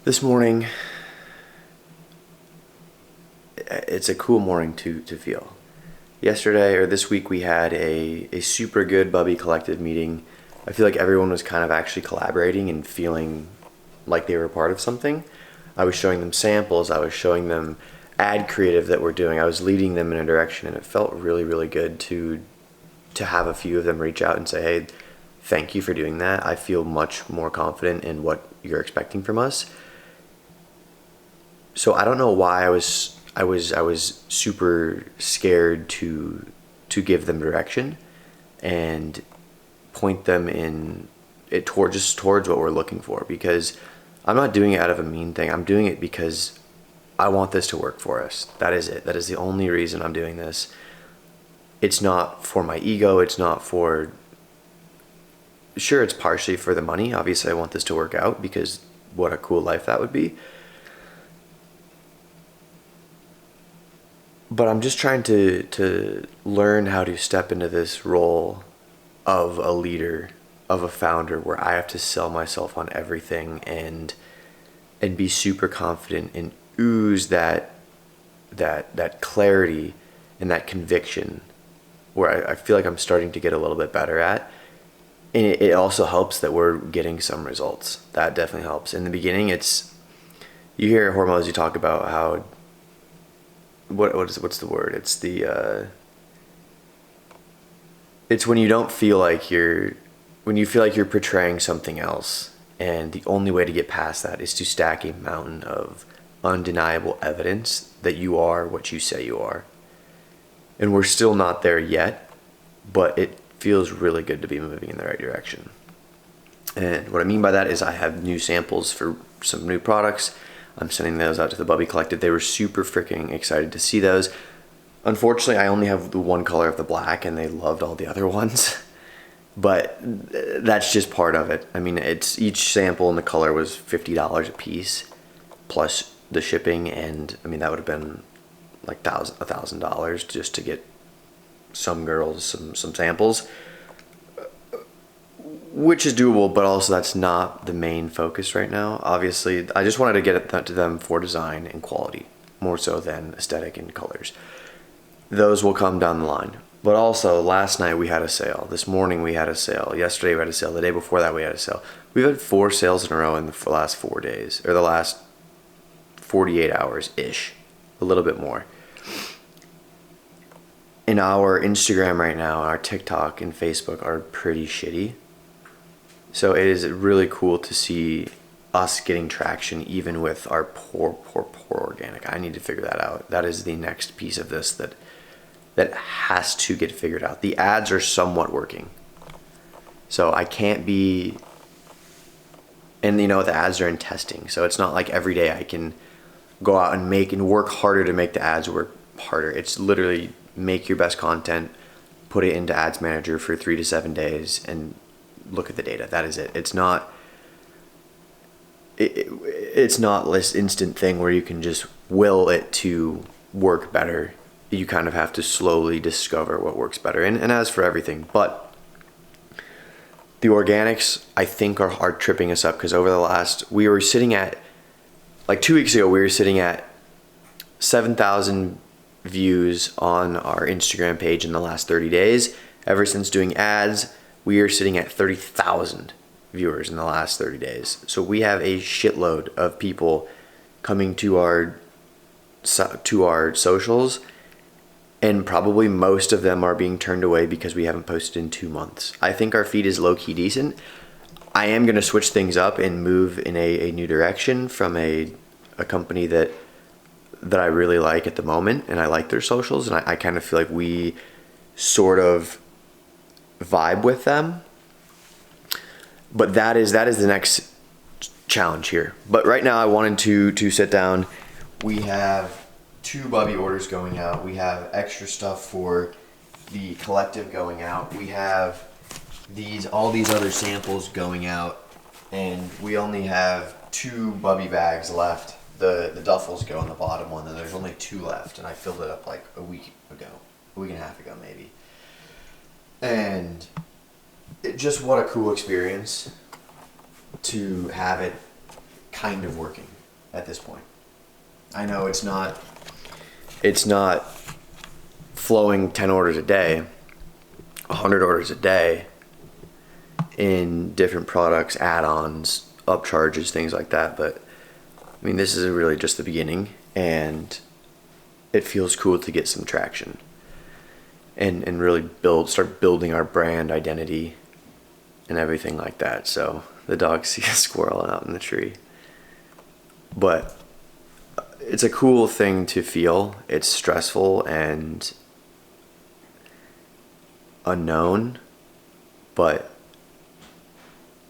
This morning, it's a cool morning to feel. Yesterday or this week, we had a super good Bubby Collective meeting. I feel like everyone was kind of actually collaborating and feeling like they were a part of something. I was showing them samples, I was showing them ad creative that we're doing, I was leading them in a direction, and it felt really, really good to have a few of them reach out and say, hey, thank you for doing that. I feel much more confident in what you're expecting from us. So I don't know why I was super scared to give them direction and point them in it towards what we're looking for, because I'm not doing it out of a mean thing. I'm doing it because I want this to work for us. That is it. That is the only reason I'm doing this. It's not for my ego. It's not for, sure, it's partially for the money. Obviously, I want this to work out because what a cool life that would be. But I'm just trying to learn how to step into this role of a leader, of a founder, where I have to sell myself on everything and be super confident and ooze that clarity and that conviction, where I feel like I'm starting to get a little bit better at. And it also helps that we're getting some results. That definitely helps. In the beginning, you hear Hormozi talk about how what's the word? It's when you don't feel like when you feel like you're portraying something else, and the only way to get past that is to stack a mountain of undeniable evidence that you are what you say you are. And we're still not there yet, but it feels really good to be moving in the right direction. And what I mean by that is I have new samples for some new products. I'm sending those out to the Bubby Collective. They were super freaking excited to see those. Unfortunately, I only have the one color of the black, and they loved all the other ones. But that's just part of it. I mean, it's each sample and the color was $50 a piece, plus the shipping, and I mean that would have been like $1,000 just to get some girls some samples, which is doable, but also that's not the main focus right now. Obviously, I just wanted to get it to them for design and quality, more so than aesthetic and colors. Those will come down the line. But also, last night we had a sale. This morning we had a sale. Yesterday we had a sale. The day before that we had a sale. We've had 4 sales in a row in the last 4 days, or the last 48 hours-ish, a little bit more. In our Instagram right now, our TikTok and Facebook are pretty shitty. So it is really cool to see us getting traction even with our poor organic. I need to figure that out. That is the next piece of this that has to get figured out. The ads are somewhat working. So I can't be, and the ads are in testing. So it's not like every day I can go out and make and work harder to make the ads work harder. It's literally make your best content, put it into Ads Manager for 3 to 7 days, and look at the data. That is it. It's not this instant thing where you can just will it to work better. You kind of have to slowly discover what works better. And as for everything, but the organics, I think, are tripping us up, because we were sitting at, like 2 weeks ago, we were sitting at 7,000 views on our Instagram page in the last 30 days. Ever since doing ads, we are sitting at 30,000 viewers in the last 30 days. So we have a shitload of people coming to our socials, and probably most of them are being turned away because we haven't posted in 2 months. I think our feed is low-key decent. I am going to switch things up and move in a new direction from a company that I really like at the moment, and I like their socials, and I kind of feel like we sort of vibe with them. But that is the next challenge here. But right now I wanted to sit down. We have 2 Bubby orders going out. We have extra stuff for the collective going out. We have all these other samples going out, and we only have 2 Bubby bags left. The duffels go in the bottom one, and there's only 2 left, and I filled it up like a week and a half ago maybe. And what a cool experience to have it kind of working at this point. I know it's not flowing 10 orders a day, 100 orders a day in different products, add-ons, upcharges, things like that. But I mean, this is really just the beginning, and it feels cool to get some traction and really start building our brand identity and everything like that. So the dog sees a squirrel out in the tree. But it's a cool thing to feel. It's stressful and unknown, but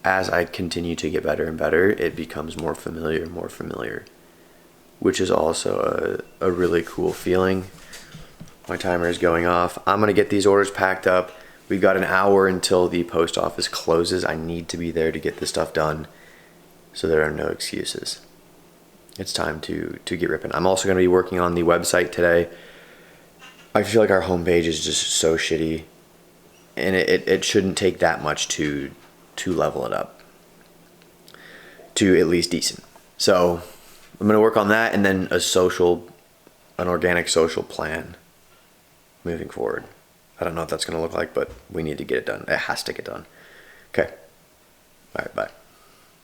as I continue to get better and better, it becomes more familiar, which is also a really cool feeling. My timer is going off. I'm gonna get these orders packed up. We've got an hour until the post office closes. I need to be there to get this stuff done, so there are no excuses. It's time to get ripping. I'm also gonna be working on the website today. I feel like our homepage is just so shitty, and it shouldn't take that much to level it up to at least decent. So I'm gonna work on that, and then an organic social plan moving forward. I don't know what that's gonna look like, but we need to get it done. It has to get done. Okay. All right, bye.